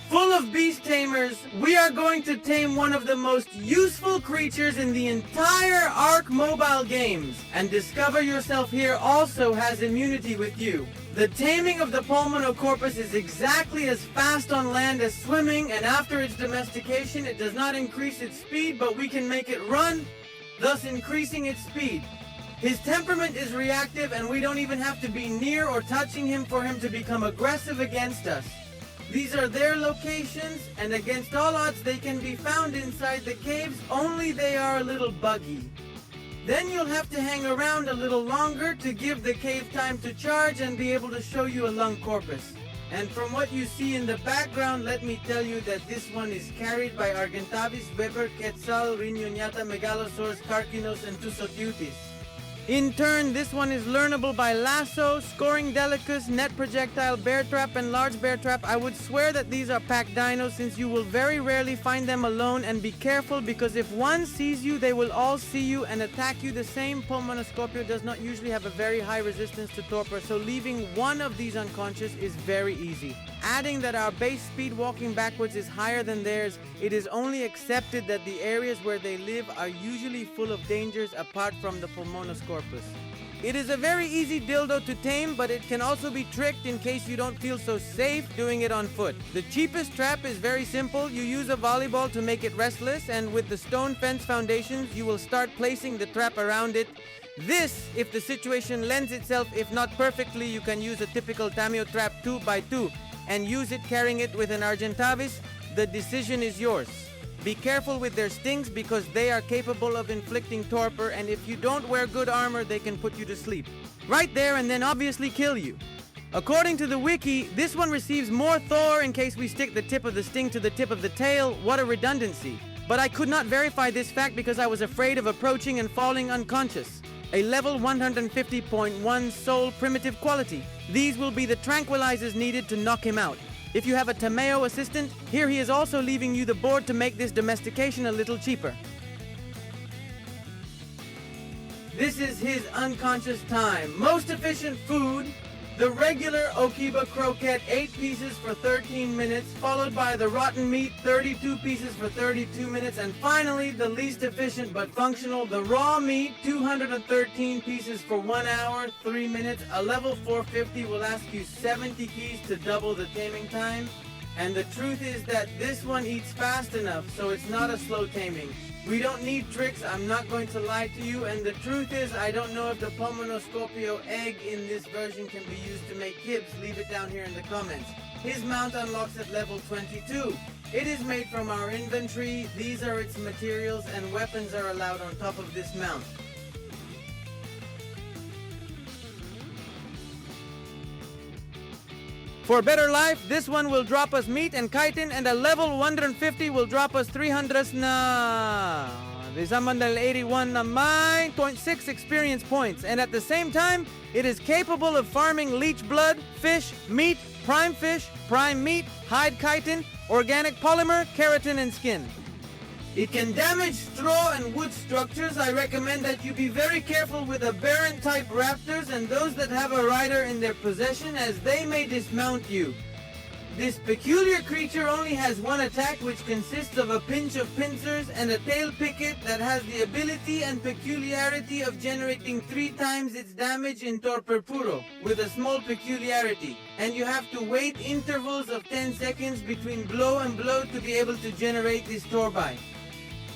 Full of beast tamers, we are going to tame one of the most useful creatures in the entire ARK Mobile games. And Discover Yourself here also has immunity with you. The taming of the Pulmonocorpus is exactly as fast on land as swimming, and after its domestication it does not increase its speed, but we can make it run, thus increasing its speed. His temperament is reactive, and we don't even have to be near or touching him for him to become aggressive against us. These are their locations, and against all odds they can be found inside the caves, only they are a little buggy. Then you'll have to hang around a little longer to give the cave time to charge and be able to show you a lung corpus. And from what you see in the background, let me tell you that this one is carried by Argentavis, Weber, Quetzal, Riñonata, Megalosaurus, Carcinos, and Tusotutis. In turn, this one is learnable by lasso, scoring delicus, net projectile, bear trap, and large bear trap. I would swear that these are pack dinos, since you will very rarely find them alone, and be careful because if one sees you, they will all see you and attack you. The same Pulmonoscorpio does not usually have a very high resistance to torpor, so leaving one of these unconscious is very easy. Adding that our base speed walking backwards is higher than theirs, it is only accepted that the areas where they live are usually full of dangers apart from the Pulmonoscorpus. It is a very easy dildo to tame, but it can also be tricked in case you don't feel so safe doing it on foot. The cheapest trap is very simple. You use a volleyball to make it restless, and with the stone fence foundations, you will start placing the trap around it. This, if the situation lends itself, if not perfectly, you can use a typical Tameo trap 2x2 and use it carrying it with an Argentavis. The decision is yours. Be careful with their stings because they are capable of inflicting torpor, and if you don't wear good armor, they can put you to sleep. Right there, and then obviously kill you. According to the wiki, this one receives more Thor in case we stick the tip of the sting to the tip of the tail. What a redundancy. But I could not verify this fact because I was afraid of approaching and falling unconscious. A level 150.1 soul primitive quality. These will be the tranquilizers needed to knock him out. If you have a Tameo assistant, here he is also leaving you the board to make this domestication a little cheaper. This is his unconscious time. Most efficient food, the regular Okiba croquette, 8 pieces for 13 minutes, followed by the rotten meat, 32 pieces for 32 minutes, and finally, the least efficient but functional, the raw meat, 213 pieces for 1 hour, 3 minutes. A level 450 will ask you 70 keys to double the taming time. And the truth is that this one eats fast enough, so it's not a slow taming. We don't need tricks, I'm not going to lie to you, and the truth is I don't know if the Pulmonoscorpio egg in this version can be used to make kibs. Leave it down here in the comments. His mount unlocks at level 22. It is made from our inventory, these are its materials, and weapons are allowed on top of this mount. For better life, this one will drop us meat and chitin, and a level 150 will drop us 300 na... Visamandal 81 na 9.6 experience points, and at the same time, it is capable of farming leech blood, fish, meat, prime meat, hide chitin, organic polymer, keratin, and skin. It can damage straw and wood structures. I recommend that you be very careful with aberrant type raptors and those that have a rider in their possession, as they may dismount you. This peculiar creature only has one attack, which consists of a pinch of pincers and a tail picket that has the ability and peculiarity of generating 3 times its damage in torpor puro, with a small peculiarity. And you have to wait intervals of 10 seconds between blow and blow to be able to generate this torbi.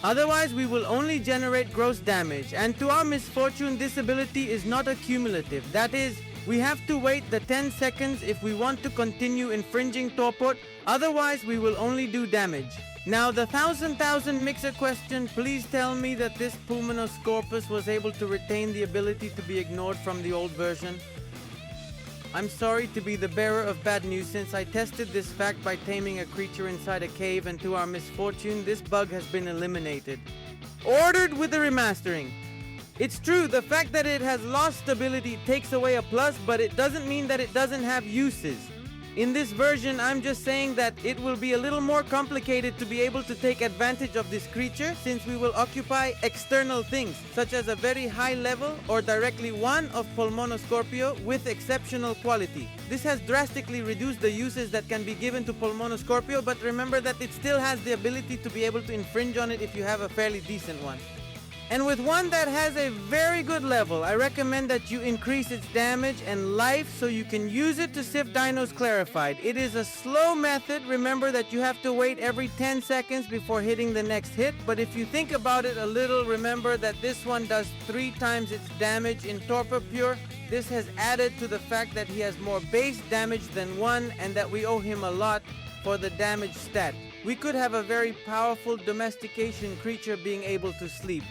Otherwise, we will only generate gross damage, and to our misfortune, this ability is not accumulative. That is, we have to wait the 10 seconds if we want to continue infringing torpor, otherwise we will only do damage. Now the thousand mixer question, please tell me that this Pulmonoscorpus was able to retain the ability to be ignored from the old version. I'm sorry to be the bearer of bad news, since I tested this fact by taming a creature inside a cave, and to our misfortune, this bug has been eliminated. Ordered with the remastering. It's true, the fact that it has lost stability takes away a plus, but it doesn't mean that it doesn't have uses. In this version, I'm just saying that it will be a little more complicated to be able to take advantage of this creature, since we will occupy external things, such as a very high level or directly one of PULMONOSCORPIO with exceptional quality. This has drastically reduced the uses that can be given to PULMONOSCORPIO, but remember that it still has the ability to be able to infringe on it if you have a fairly decent one. And with one that has a very good level, I recommend that you increase its damage and life so you can use it to sift dinos clarified. It is a slow method. Remember that you have to wait every 10 seconds before hitting the next hit. But if you think about it a little, remember that this one does 3 times its damage in torpor pure. This has added to the fact that he has more base damage than 1 and that we owe him a lot for the damage stat. We could have a very powerful domestication creature being able to sleep.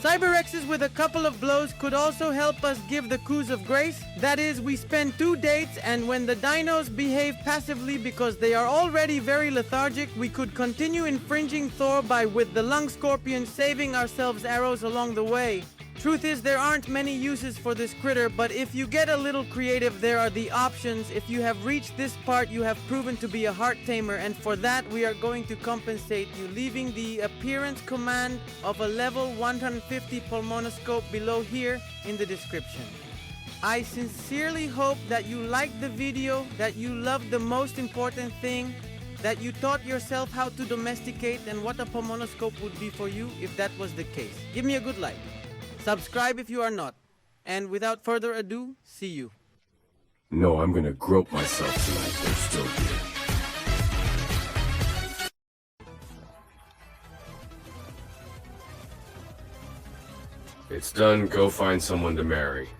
Cyberexes with a couple of blows could also help us give the coups of grace. That is, we spend 2 dates, and when the dinos behave passively because they are already very lethargic, we could continue infringing Thor by, with the lung scorpion, saving ourselves arrows along the way. Truth is, there aren't many uses for this critter, but if you get a little creative, there are the options. If you have reached this part, you have proven to be a heart tamer, and for that, we are going to compensate you, leaving the appearance command of a level 150 pulmonoscope below here in the description. I sincerely hope that you liked the video, that you loved the most important thing, that you taught yourself how to domesticate and what a pulmonoscope would be for you if that was the case. Give me a good like. Subscribe if you are not. And without further ado, see you. No, I'm gonna grope myself tonight. They're still here. It's done. Go find someone to marry.